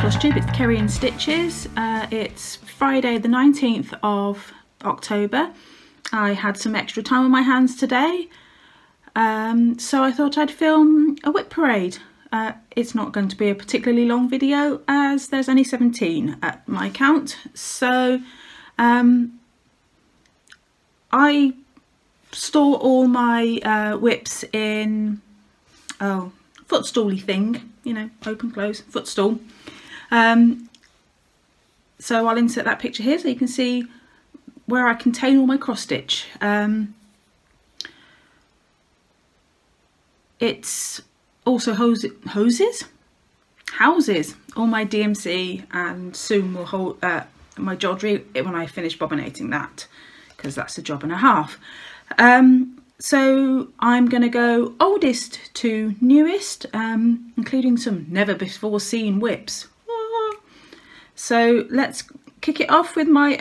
Plus Tube. It's Kerry and Stitches. It's Friday the 19th of October. I had some extra time on my hands today, so I thought I'd film a WIP Parade. It's not going to be a particularly long video as there's only 17 at my count, so I store all my WIPs in footstooly thing, you know, open close footstool. So I'll insert that picture here so you can see where I contain all my cross stitch. It's also houses all my DMC, and soon will hold my Jodry when I finish bobbinating that, because that's a job and a half. So I'm going to go oldest to newest, including some never before seen WIPs. So let's kick it off with my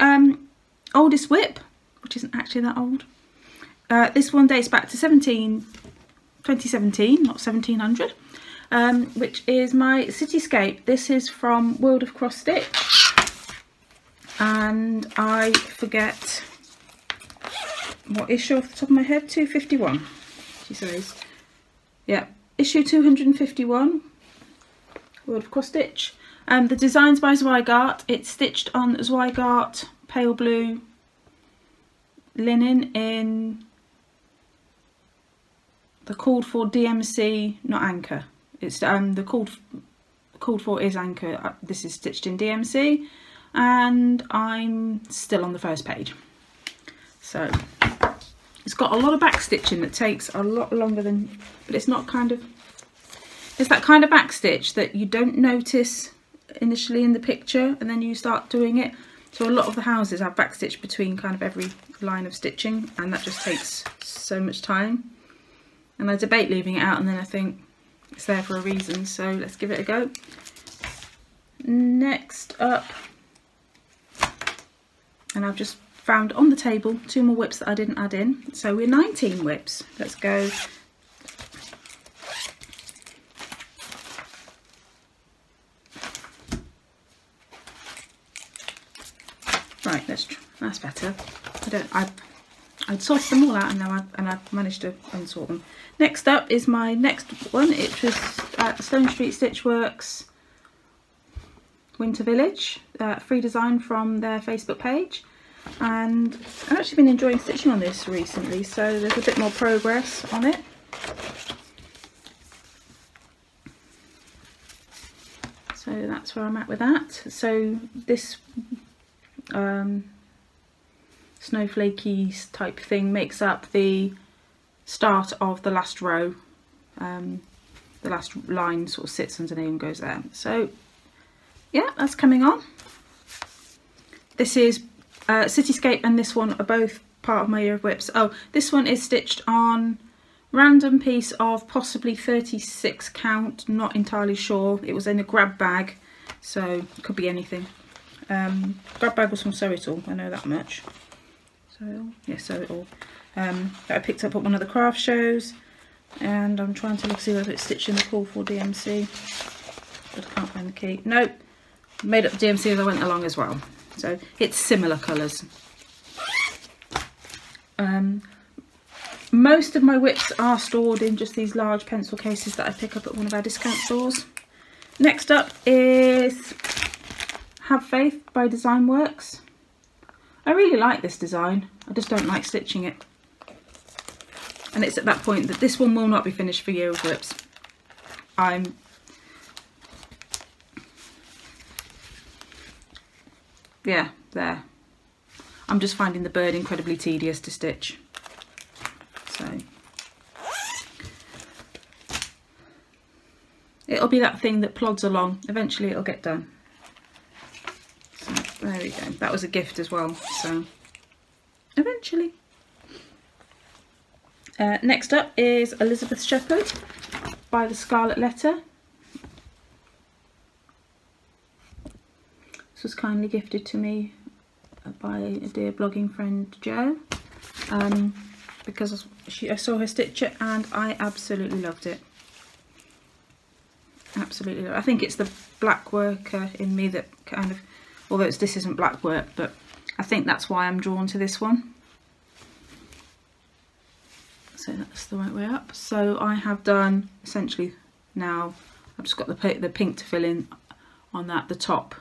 oldest WIP, which isn't actually that old. This one dates back to 2017, not 1700, which is my Cityscape. This is from World of Cross Stitch, and I forget what issue off the top of my head. 251, she says. Yeah, issue 251, World of Cross Stitch. The design's by Zweigart. It's stitched on Zweigart pale blue linen in the called for DMC, not anchor. It's the called for is anchor. This is stitched in DMC, and I'm still on the first page. So it's got a lot of back stitching that takes a lot longer than, but it's not kind of, it's that kind of back stitch that you don't notice initially in the picture and then you start doing it. So a lot of the houses have back stitch between kind of every line of stitching, and that just takes so much time. And I debate leaving it out, and then I think it's there for a reason, so let's give it a go. Next up, and I've just found on the table 2 more WIPs that I didn't add in, so we're 19 WIPs. Let's go. Right, that's better. I'd sorted them all out, and now I've managed to unsort them. Next up is my next one. It was Stone Street Stitchworks Winter Village, free design from their Facebook page, and I've actually been enjoying stitching on this recently, so there's a bit more progress on it. So that's where I'm at with that. So this snowflakey type thing makes up the start of the last row. The last line sort of sits underneath and goes there. So yeah, that's coming on. This is Cityscape, and this one are both part of my year of WIPs. Oh, this one is stitched on random piece of possibly 36 count, not entirely sure. It was in a grab bag, so it could be anything. Grab bag was from Sew It All, I know that much. So yeah, Sew It All. That I picked up at one of the craft shows, and I'm trying to look see whether it's stitched in the call for DMC, but I can't find the key. Nope, made up the DMC as I went along as well. So it's similar colours. Most of my WIPs are stored in just these large pencil cases that I pick up at one of our discount stores. Next up is Have Faith by Designworks. I really like this design, I just don't like stitching it. And it's at that point that this one will not be finished for Year of WIPs. Yeah, there. I'm just finding the bird incredibly tedious to stitch. So it'll be that thing that plods along. Eventually it'll get done. So there we go. That was a gift as well. So eventually. Next up is Elizabeth Shephard by the Scarlet Letter. This was kindly gifted to me by a dear blogging friend Jo, because I saw her stitch it and I absolutely loved it. Absolutely. I think it's the black worker in me that kind of, although this isn't black work, but I think that's why I'm drawn to this one. So that's the right way up. So I have done essentially now, I've just got the pink to fill in on that, the top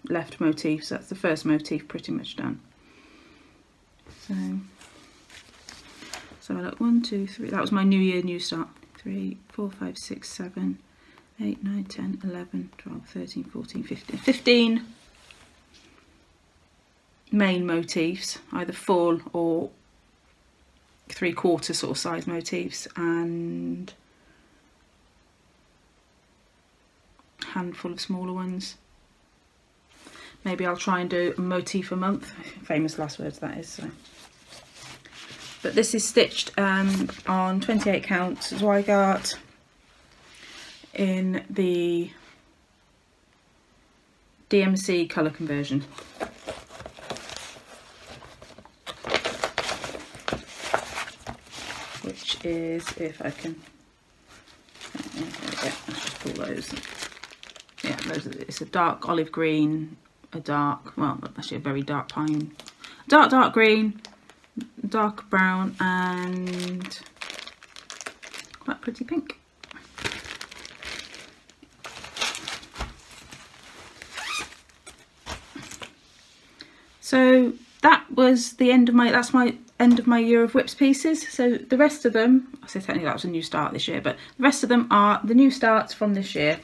left motif. So that's the first motif pretty much done. So look, 1, 2, 3, that was my New Year, New Start. 3, 4, 5, 6, 7, 8, 9, 10, 11, 12, 13, 14, 15. 15 main motifs, either full or 3/4 sort of size motifs, and a handful of smaller ones. Maybe I'll try and do a motif a month. Famous last words, that is. So. But this is stitched on 28 count Zweigart in the DMC colour conversion. Which is, if I can, there we go, let's just pull those. Yeah, those are, it's a dark olive green, a dark, well, actually a very dark pine, dark green, dark brown, and quite pretty pink. So that was the end of my, that's my end of my year of WIPs pieces. So the rest of them, I say technically that was a new start this year, but the rest of them are the new starts from this year.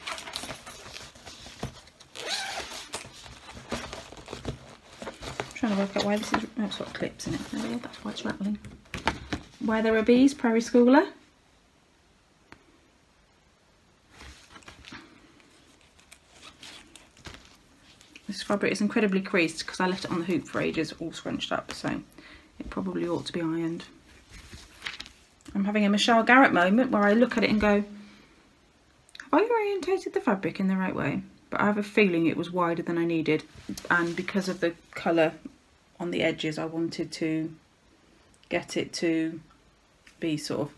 Trying to work out why this is, oh, it's got clips in it, that's why it's rattling. Why There Are Bees, Prairie Schooler. This fabric is incredibly creased because I left it on the hoop for ages, all scrunched up, so it probably ought to be ironed. I'm having a Michelle Garrett moment where I look at it and go, have I orientated the fabric in the right way? But I have a feeling it was wider than I needed, and because of the colour on the edges I wanted to get it to be sort of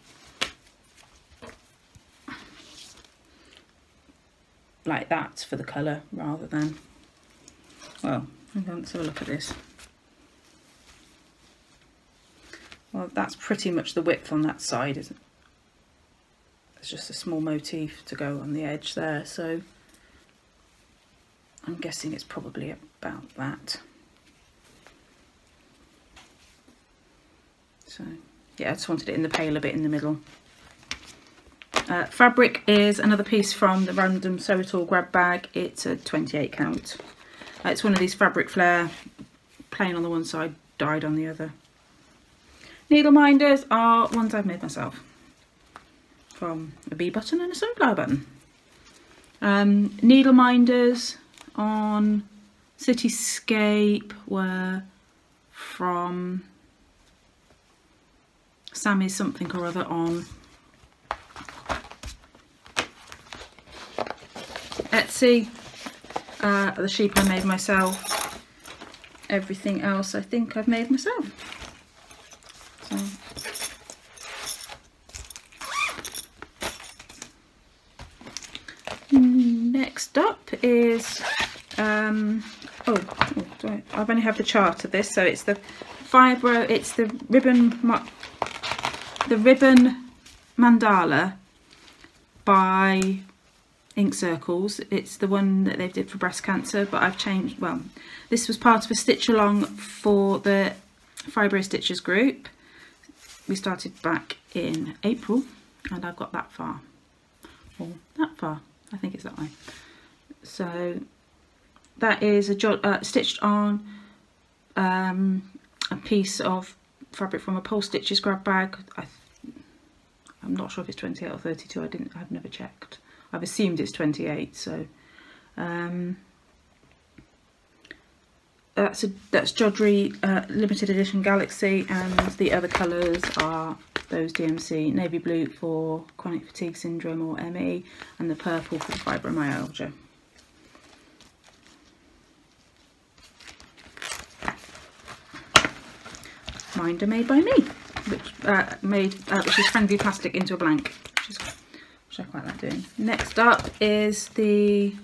like that for the colour rather than, well, let's have a look at this. Well, that's pretty much the width on that side, isn't it? There's just a small motif to go on the edge there, so I'm guessing it's probably about that. So yeah, I just wanted it in the pale a bit in the middle. Fabric is another piece from the Random Sew It All grab bag. It's a 28 count. It's one of these Fabric Flare, plain on the one side, dyed on the other. Needle minders are ones I've made myself, from a bee button and a sunflower button. Needle minders on Cityscape were from Sammy's something or other on Etsy. The sheep I made myself. Everything else I think I've made myself. So. Next up is I only have the chart of this, so it's the Fibro, it's the ribbon Mandala by Ink Circles. It's the one that they did for breast cancer, but I've changed, well, this was part of a stitch along for the Fibro Stitchers group. We started back in April and I've got that far, or that far, I think it's that way. So that is a stitched on a piece of fabric from a Pole Stitches grab bag. I'm not sure if it's 28 or 32, I've never checked. I've assumed it's 28, so that's Jodrey limited edition Galaxy, and the other colours are those DMC, navy blue for chronic fatigue syndrome or ME, and the purple for the fibromyalgia. Minder made by me, which is friendly plastic into a blank, which which I quite like doing. Next up is the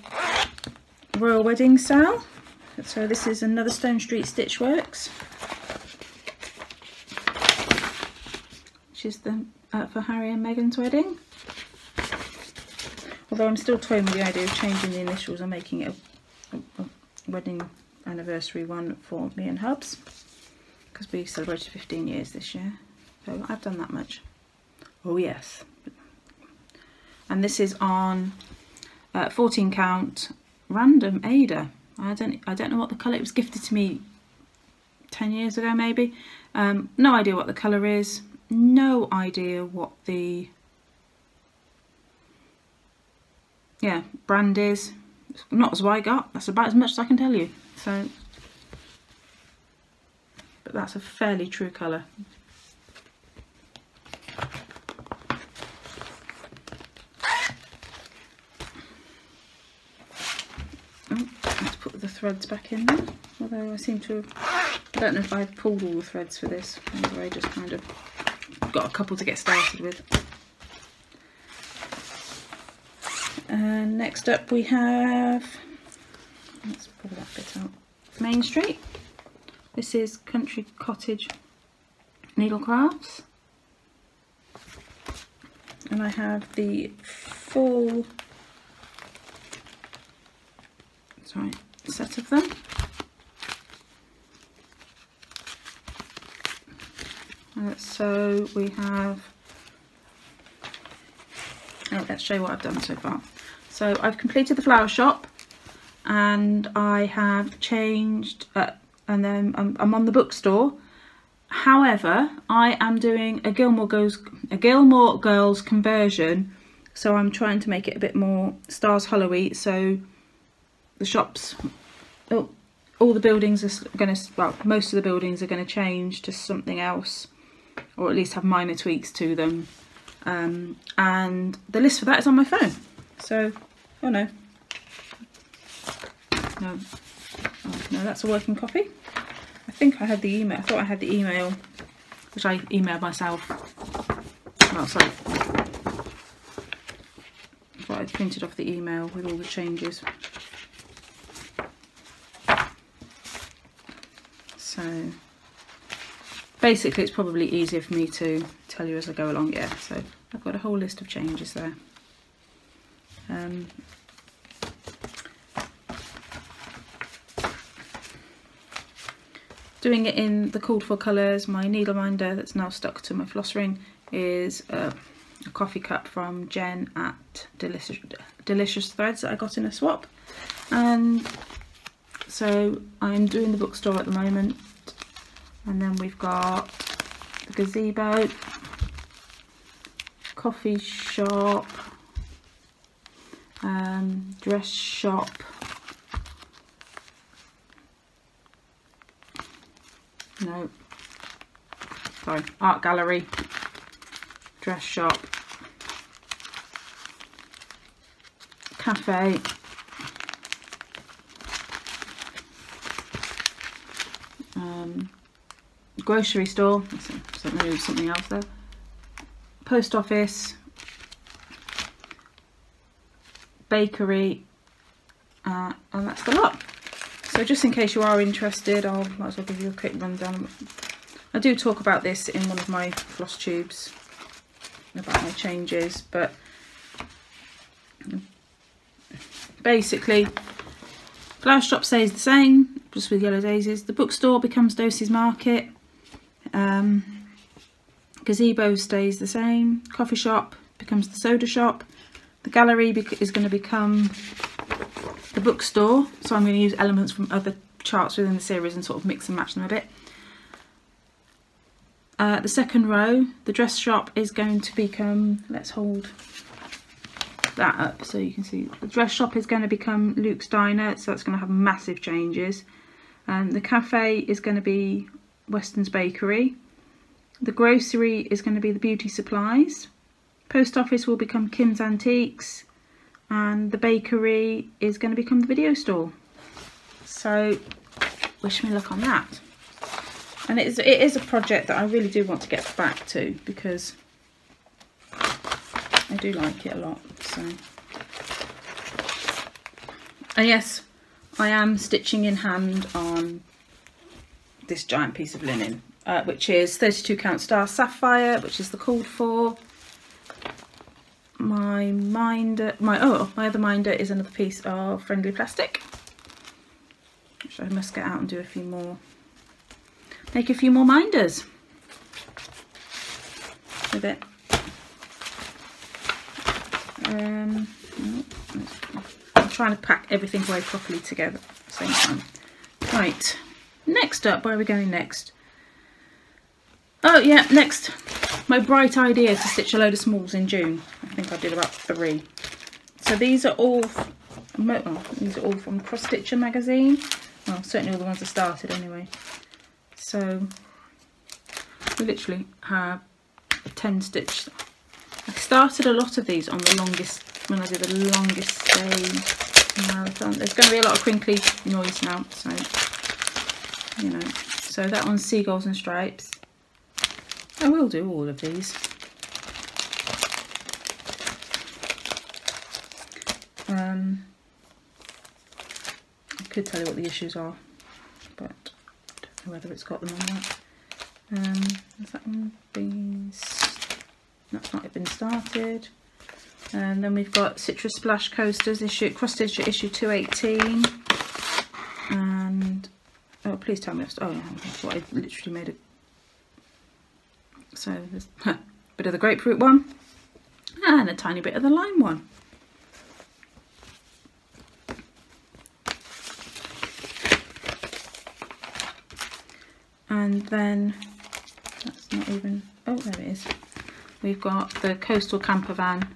Royal Wedding Sale. So this is another Stone Street Stitchworks, which is the for Harry and Meghan's wedding. Although I'm still toying with the idea of changing the initials and making it a wedding anniversary one for me and Hubs, because we celebrated 15 years this year, so I've done that much. Oh yes. And this is on 14 count random Ada. I don't know what the colour, it was gifted to me 10 years ago maybe. No idea what the colour is, no idea what the brand is. Not as what I got, that's about as much as I can tell you. So, but that's a fairly true colour. Oh, let's put the threads back in there. Although I seem to have, I don't know if I've pulled all the threads for this, or I just kind of got a couple to get started with. Next up we have, let's pull that bit out, Main Street. This is Country Cottage Needlecrafts, and I have the full set of them. So we have, let's show you what I've done so far. So I've completed the flower shop, and I have changed, and then I'm on the bookstore. However, I am doing a Gilmore Girls conversion, so I'm trying to make it a bit more Stars Hollow-y. So the shops, all the buildings are going to, well, most of the buildings are going to change to something else, or at least have minor tweaks to them. And the list for that is on my phone. So, oh no, that's a working copy. I think I had the email. I thought I had the email, which I emailed myself. Well, sorry. I thought I'd printed off the email with all the changes. So basically, it's probably easier for me to tell you as I go along. Yeah, so I've got a whole list of changes there. Doing it in the called for colours. My needle minder that's now stuck to my floss ring is a coffee cup from Jen at Delicious Threads that I got in a swap. And so I'm doing the bookstore at the moment, and then we've got the gazebo, coffee shop, dress shop, no, sorry, art gallery, dress shop, cafe, grocery store, something else there, post office, bakery, and that's the lot. So just in case you are interested, I might as well give you a quick rundown. I do talk about this in one of my floss tubes about my changes, but basically flower shop stays the same, just with yellow daisies. The bookstore becomes Dosey's Market. Gazebo stays the same. Coffee shop becomes the soda shop. The gallery is going to become the bookstore, so I'm going to use elements from other charts within the series and sort of mix and match them a bit. The second row, the dress shop is going to become, let's hold that up so you can see, the dress shop is going to become Luke's Diner, so that's going to have massive changes. The cafe is going to be Weston's Bakery. The grocery is going to be the beauty supplies. Post office will become Kim's Antiques, and the bakery is going to become the video store. So wish me luck on that. And it is a project that I really do want to get back to, because I do like it a lot. So, and yes, I am stitching in hand on this giant piece of linen, which is 32 count star sapphire, which is the called for. My other minder is another piece of friendly plastic, which I must get out and do a few more, make a few more minders with it. I'm trying to pack everything away properly together at the same time. Right, next up, where are we going next? Oh yeah, next, my bright idea to stitch a load of smalls in June. I think I did about 3. So these are all from Cross Stitcher magazine. Well, certainly all the ones that started anyway. So we literally have a 10 stitch. I started a lot of these on the longest, when I did the longest day marathon. There's going to be a lot of crinkly noise now, so you know. So that one's Seagulls and Stripes. I will do all of these. I could tell you what the issues are, but I don't know whether it's got them or not. Has that one been... That's not been started. And then we've got Citrus Splash Coasters, Cross Stitcher issue 218. And oh, please tell me. Oh, yeah, that's what I literally made it. So there's a bit of the grapefruit one and a tiny bit of the lime one. And then that's not even, oh there it is. We've got the Coastal Camper Van,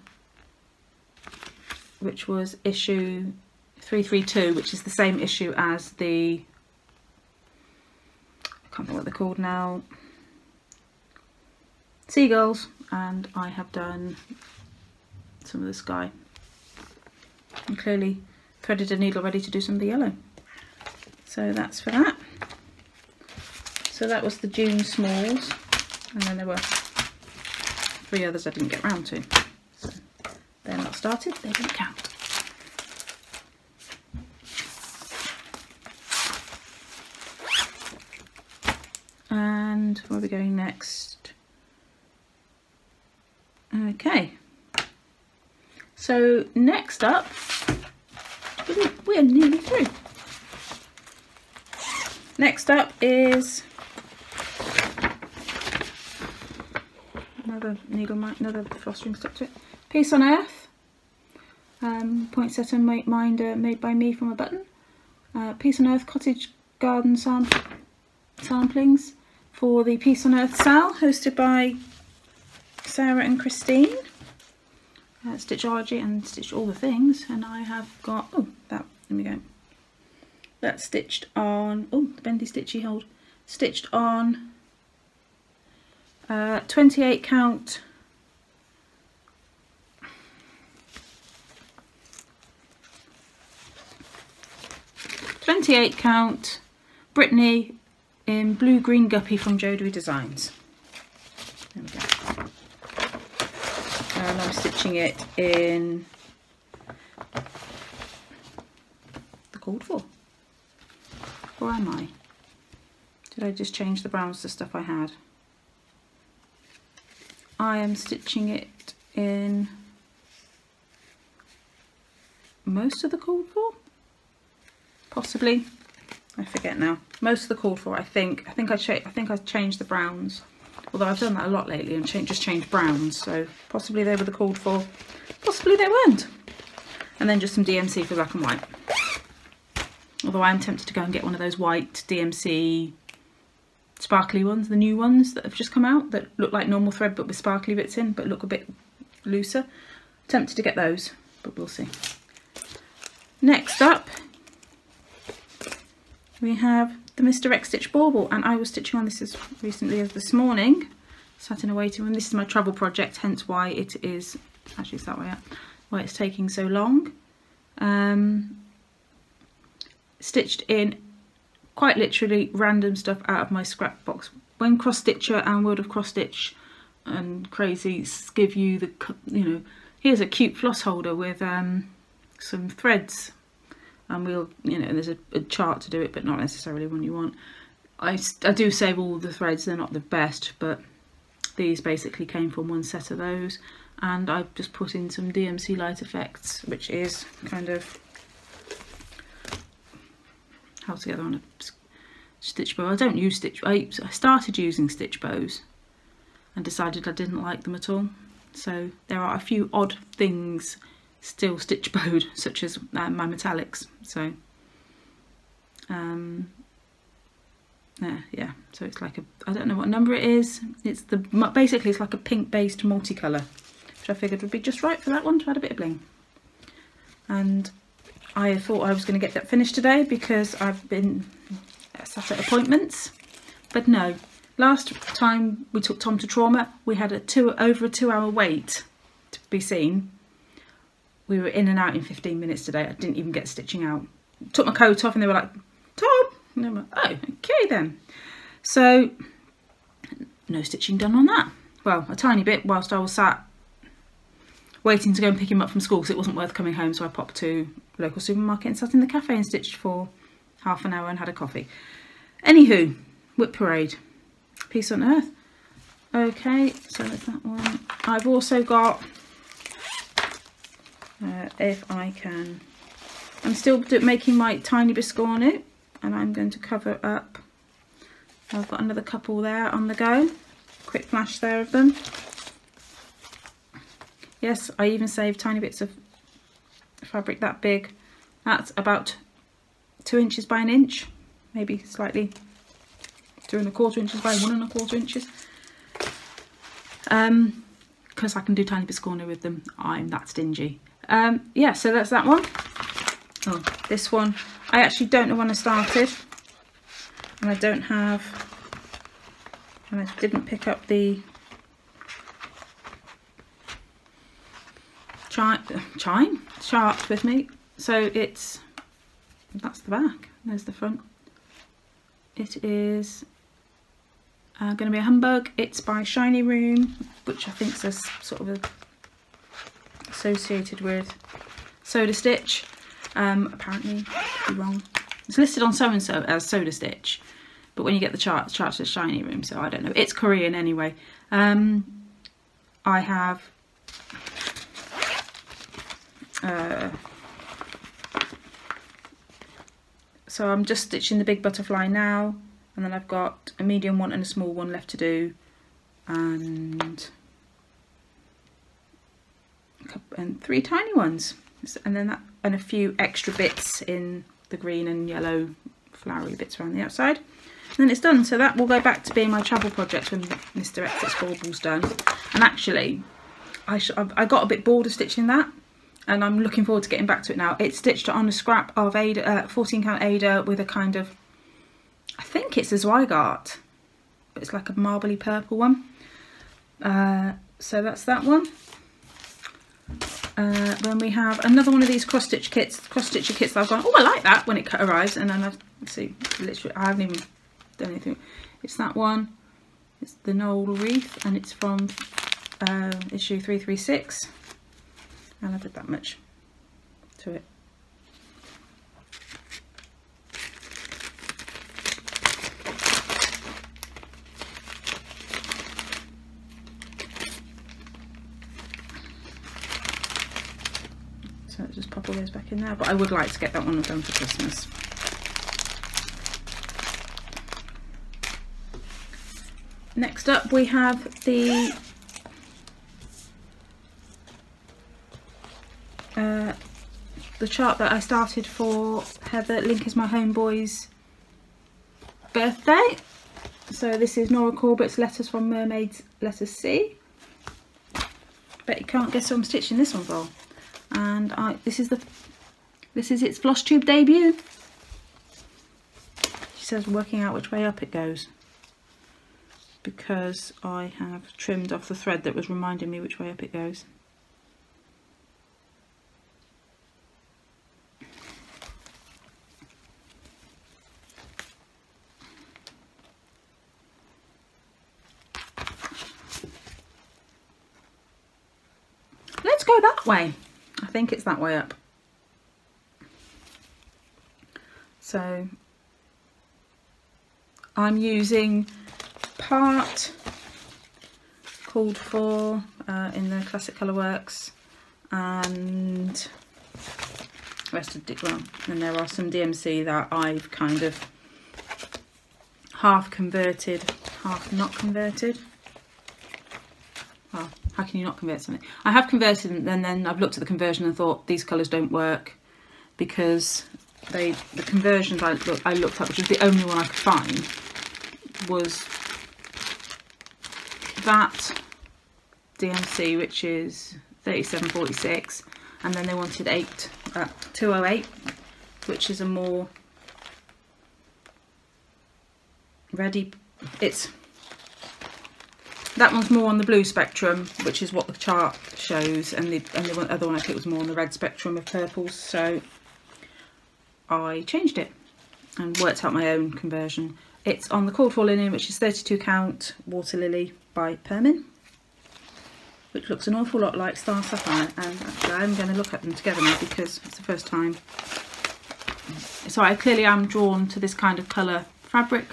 which was issue 332, which is the same issue as the, I can't remember what they're called now, Seagulls, and I have done some of the sky. And clearly threaded a needle ready to do some of the yellow. So that's for that. So that was the June smalls, and then there were 3 others I didn't get round to. So they're not started, they don't count. And where are we going next? Okay, so next up, we're nearly through. Next up is another another floss ring stuck to it. Peace on Earth, poinsettia minder made by me from a button. Peace on Earth Cottage Garden samplings for the Peace on Earth Sal, hosted by Sarah and Christine. Stitchology and Stitch All the Things, and I have got, oh, that, let me go. That's stitched on, oh, the bendy stitchy hold, stitched on 28 count Brittany in blue green guppy from Jodie Designs. There we go. And I'm stitching it in the called for. Or am I? Did I just change the browns to stuff I had? I am stitching it in most of the called for? Possibly. I forget now. Most of the called for, I think. I think I changed the browns. Although I've done that a lot lately and just changed browns, so possibly they were the called for, possibly they weren't. And then just some DMC for black and white. Although I'm tempted to go and get one of those white DMC sparkly ones, the new ones that have just come out, that look like normal thread but with sparkly bits in, but look a bit looser. Tempted to get those, but we'll see. Next up, we have the Mr. X Stitch Bauble, and I was stitching on this as recently as this morning. Sat in a waiting room. This is my travel project, hence why it is, actually it's that way out, why it's taking so long. Stitched in quite literally random stuff out of my scrap box. When Cross Stitcher and World of Cross Stitch and Crazy give you the, you know, here's a cute floss holder with some threads, and we'll, you know, there's a chart to do it, but not necessarily one you want. I do save all the threads, they're not the best, but these basically came from one set of those, and I've just put in some DMC light effects, which is kind of held together on a stitch bow. I don't use stitch, I started using stitch bows and decided I didn't like them at all, so there are a few odd things still stitch bowed, such as my metallics. So yeah, so it's like a, I don't know what number it is, it's the, basically it's like a pink based multicolour, which I figured would be just right for that one to add a bit of bling. And I thought I was going to get that finished today because I've been sat at appointments, but no. Last time we took Tom to trauma, we had over a 2 hour wait to be seen. We were in and out in 15 minutes today. I didn't even get stitching out. Took my coat off and they were like, Tom! And I'm like, oh, okay then. So, no stitching done on that. Well, a tiny bit whilst I was sat waiting to go and pick him up from school, because it wasn't worth coming home, so I popped to the local supermarket and sat in the cafe and stitched for half an hour and had a coffee. Anywho, WIP Parade. Peace on Earth. Okay, so there's that one. I've also got, if I can, I'm still making my tiny biscornu, and I'm going to cover up. I've got another couple there on the go. Quick flash there of them. Yes, I even saved tiny bits of fabric that big. That's about 2 inches by an inch, maybe slightly 2 1/4 inches by 1 1/4 inches. Because I can do tiny biscornu with them. I'm that stingy. Yeah, so that's that one. Oh, this one, I actually don't know when I started, and I don't have, and I didn't pick up the chart with me. So it's, that's the back, there's the front. It is going to be a humbug. It's by Shiny Room, which I think is sort of associated with Soda Stitch. Apparently, could be wrong. It's listed on so and so as Soda Stitch, but when you get the chart says Shiny Room, so I don't know. It's Korean anyway. I have so I'm just stitching the big butterfly now, and then I've got a medium one and a small one left to do, and 3 tiny ones, and then and a few extra bits in the green and yellow flowery bits around the outside, and then it's done. So that will go back to being my travel project when Misdirect X Bauble's done. And actually I got a bit bored of stitching that, and I'm looking forward to getting back to it now. It's stitched on a scrap of 14 count Ada with a kind of, I think it's a Zweigart, but it's like a marbly purple one. So that's that one. Then we have another one of these cross stitcher kits that I've gone, oh, I like that when it arrives, and then let's see, literally I haven't even done anything. It's that one. It's the Noel Wreath, and it's from issue 336, and I did that much to it. So just pop all those back in there, but I would like to get that one done for Christmas. Next up we have the chart that I started for Heather, Link is my Homeboys birthday. So this is Nora Corbett's Letters from Mermaids, Letter C. Bet you can't guess who I'm stitching this one for. And this is its floss tube debut. She says working out which way up it goes, because I have trimmed off the thread that was reminding me which way up it goes. Let's go go that way. I think it's that way up. So I'm using part called for in the Classic Colourworks, and the rest of it, well, and there are some DMC that I've kind of half converted, half not converted. Well, how can you not convert something? I have converted them, and then I've looked at the conversion and thought these colours don't work, because the conversions I looked up, which was the only one I could find, was that DMC, which is 3746, and then they wanted 208, which is a more ready. That one's more on the blue spectrum, which is what the chart shows, and the other one I picked was more on the red spectrum of purples. So I changed it and worked out my own conversion. It's on the called for linen, which is 32 count water lily by Permin, which looks an awful lot like Star Sapphire, and actually I'm going to look at them together now because it's the first time. So I clearly am drawn to this kind of colour fabric,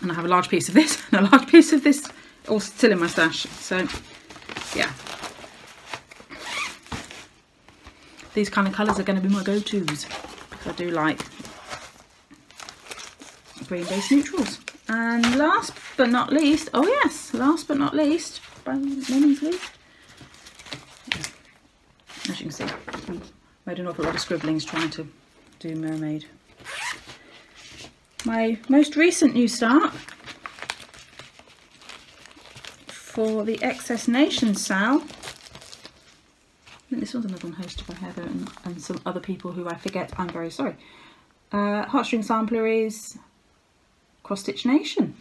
and I have a large piece of this and a large piece of this all still in my stash. So yeah, these kind of colours are going to be my go-tos, because I do like green based neutrals. And last but not least, oh yes, last but not least, by no means least, as you can see, I made an awful lot of scribblings trying to do Mermaid. My most recent new start for the Excess Nations sale, I think this one's another one hosted by Heather and some other people who I forget, I'm very sorry. Heartstring Sampleries, Cross Stitch Nation.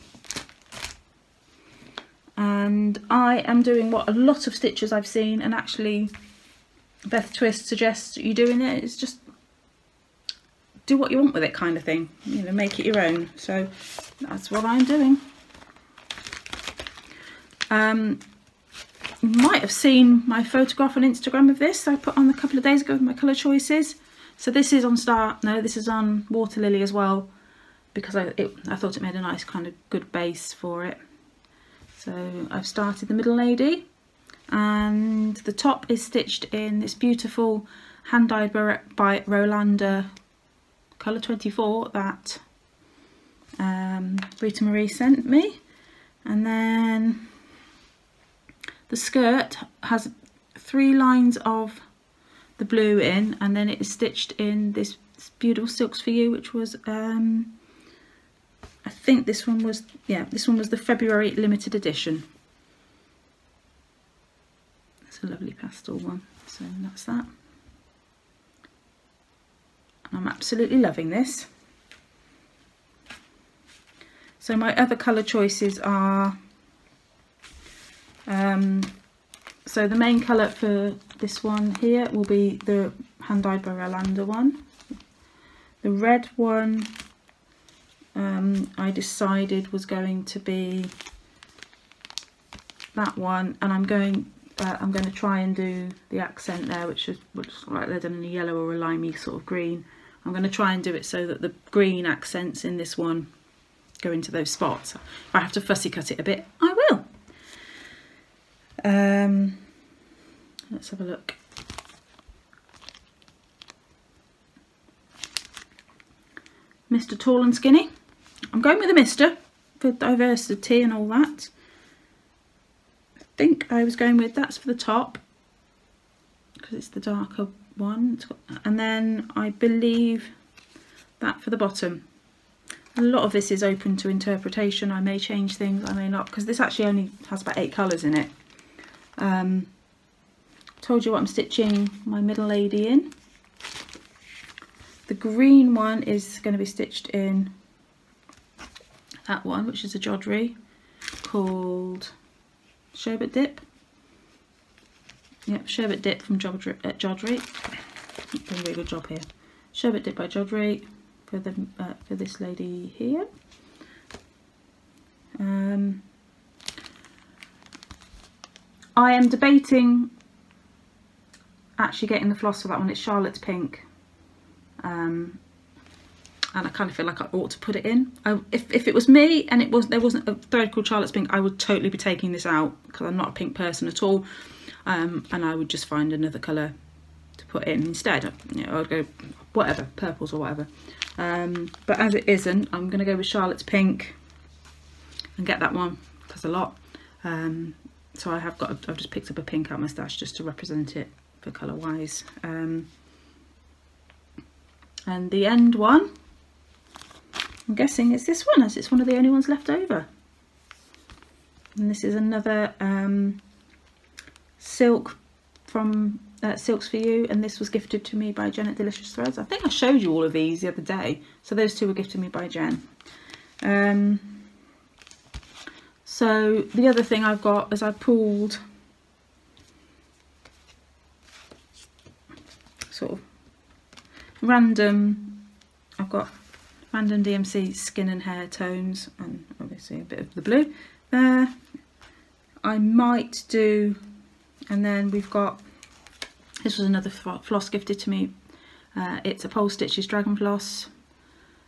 And I am doing what a lot of stitchers I've seen, and actually Beth Twist suggests you doing it, is just do what you want with it kind of thing, you know, make it your own. So that's what I'm doing. You might have seen my photograph on Instagram of this I put on a couple of days ago with my colour choices. So this is on this is on Water Lily as well, because I thought it made a nice kind of good base for it. So I've started the middle lady, and the top is stitched in this beautiful hand dyed by Rolanda colour 24 that Rita Marie sent me. And then the skirt has 3 lines of the blue in, and then it is stitched in this beautiful Silks for You, which was I think this one was, yeah, this one was the February limited edition. It's a lovely pastel one, so that's that. And I'm absolutely loving this. So my other colour choices are, so the main colour for this one here will be the hand dyed by Rolanda one. The red one I decided was going to be that one, and I'm going to try and do the accent there, which looks like they're done in a yellow or a limey sort of green. I'm going to try and do it so that the green accents in this one go into those spots. If I have to fussy cut it a bit, I will. Let's have a look. Mr. Tall and Skinny. I'm going with a Mr. for diversity and all that. I think I was going with, that's for the top, because it's the darker one. And then I believe that for the bottom. A lot of this is open to interpretation. I may change things, I may not, because this actually only has about 8 colours in it. Told you what I'm stitching my middle lady in. The green one is going to be stitched in that one, which is a Jodrey called Sherbet Dip. Yep, Sherbet Dip from Jodrey. Doing a very good job here. Sherbet Dip by Jodrey for this lady here. I am debating actually getting the floss for that one. It's Charlotte's pink. And I kind of feel like I ought to put it in. If it was me and there wasn't a thread called Charlotte's Pink, I would totally be taking this out because I'm not a pink person at all. And I would just find another colour to put in instead. You know, I'd go whatever, purples or whatever. But as it isn't, I'm going to go with Charlotte's Pink and get that one because a lot. So I've just picked up a pink out of my stash just to represent it for colour wise. And the end one, I'm guessing it's this one, as it's one of the only ones left over. And this is another silk from Silks For You, and this was gifted to me by Jen at Delicious Threads. I think I showed you all of these the other day, so those two were gifted to me by Jen. So the other thing I've got is I pulled sort of random, I've got random DMC skin and hair tones, and obviously a bit of the blue there. I might do, and then we've got, this was another floss gifted to me. It's a Pole Stitches Dragon Floss.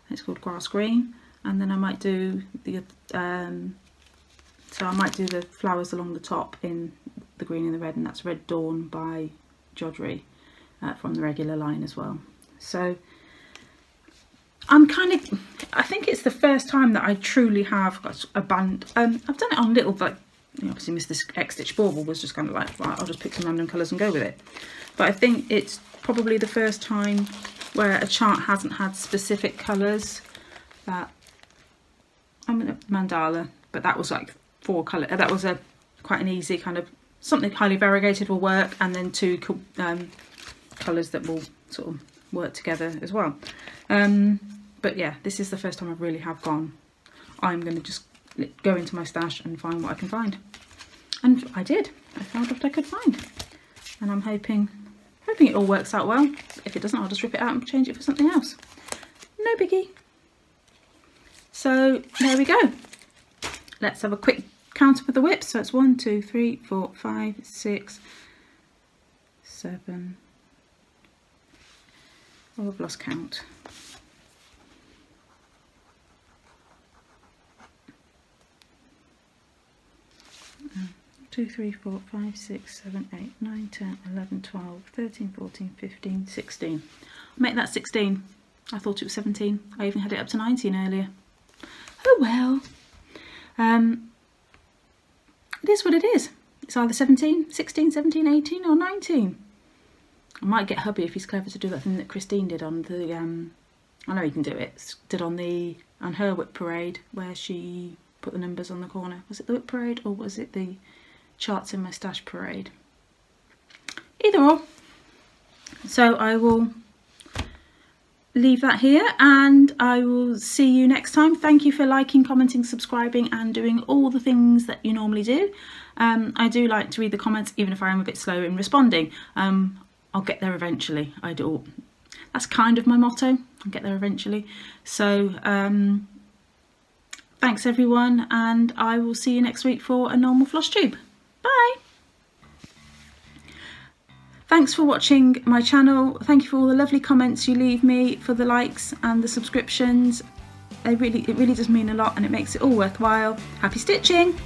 It's called Grass Green. And then I might do the, so I might do the flowers along the top in the green and the red, and that's Red Dawn by Jodrey from the regular line as well. So I'm kind of, I think it's the first time that I truly have got a band. I've done it on little, like, you know, obviously this X Stitch Bauble was just kind of like, right, I'll just pick some random colours and go with it. But I think it's probably the first time where a chart hasn't had specific colours. That, I'm gonna Mandala, but that was like 4 colours. That was quite an easy kind of, something highly variegated will work, and then 2 colours that will sort of work together as well. But yeah, this is the first time I really have gone, I'm going to just go into my stash and find what I can find. And I did. I found what I could find. And I'm hoping it all works out well. If it doesn't, I'll just rip it out and change it for something else. No biggie. So there we go. Let's have a quick count of the WIPs. So it's 1, 2, 3, 4, 5, 6, 7. Oh, I've lost count. 2, 3, 4, 5, 6, 7, 8, 9, 10, 11, 12, 13, 14, 15, 16. I'll make that 16. I thought it was 17. I even had it up to 19 earlier. Oh well. It is what it is. It's either 17, 16, 17, 18 or 19. I might get hubby if he's clever to do that thing that Christine did on the, I know he can do it, did on her WIP Parade, where she put the numbers on the corner. Was it the WIP Parade or was it the Charts in My Stash Parade? Either or. So I will leave that here and I will see you next time. Thank you for liking, commenting, subscribing and doing all the things that you normally do. I do like to read the comments, even if I am a bit slow in responding. I'll get there eventually. I do. That's kind of my motto. I'll get there eventually. So thanks everyone, and I will see you next week for a normal floss tube. Bye. Thanks for watching my channel. Thank you for all the lovely comments you leave me, for the likes and the subscriptions. It really does mean a lot and it makes it all worthwhile. Happy stitching!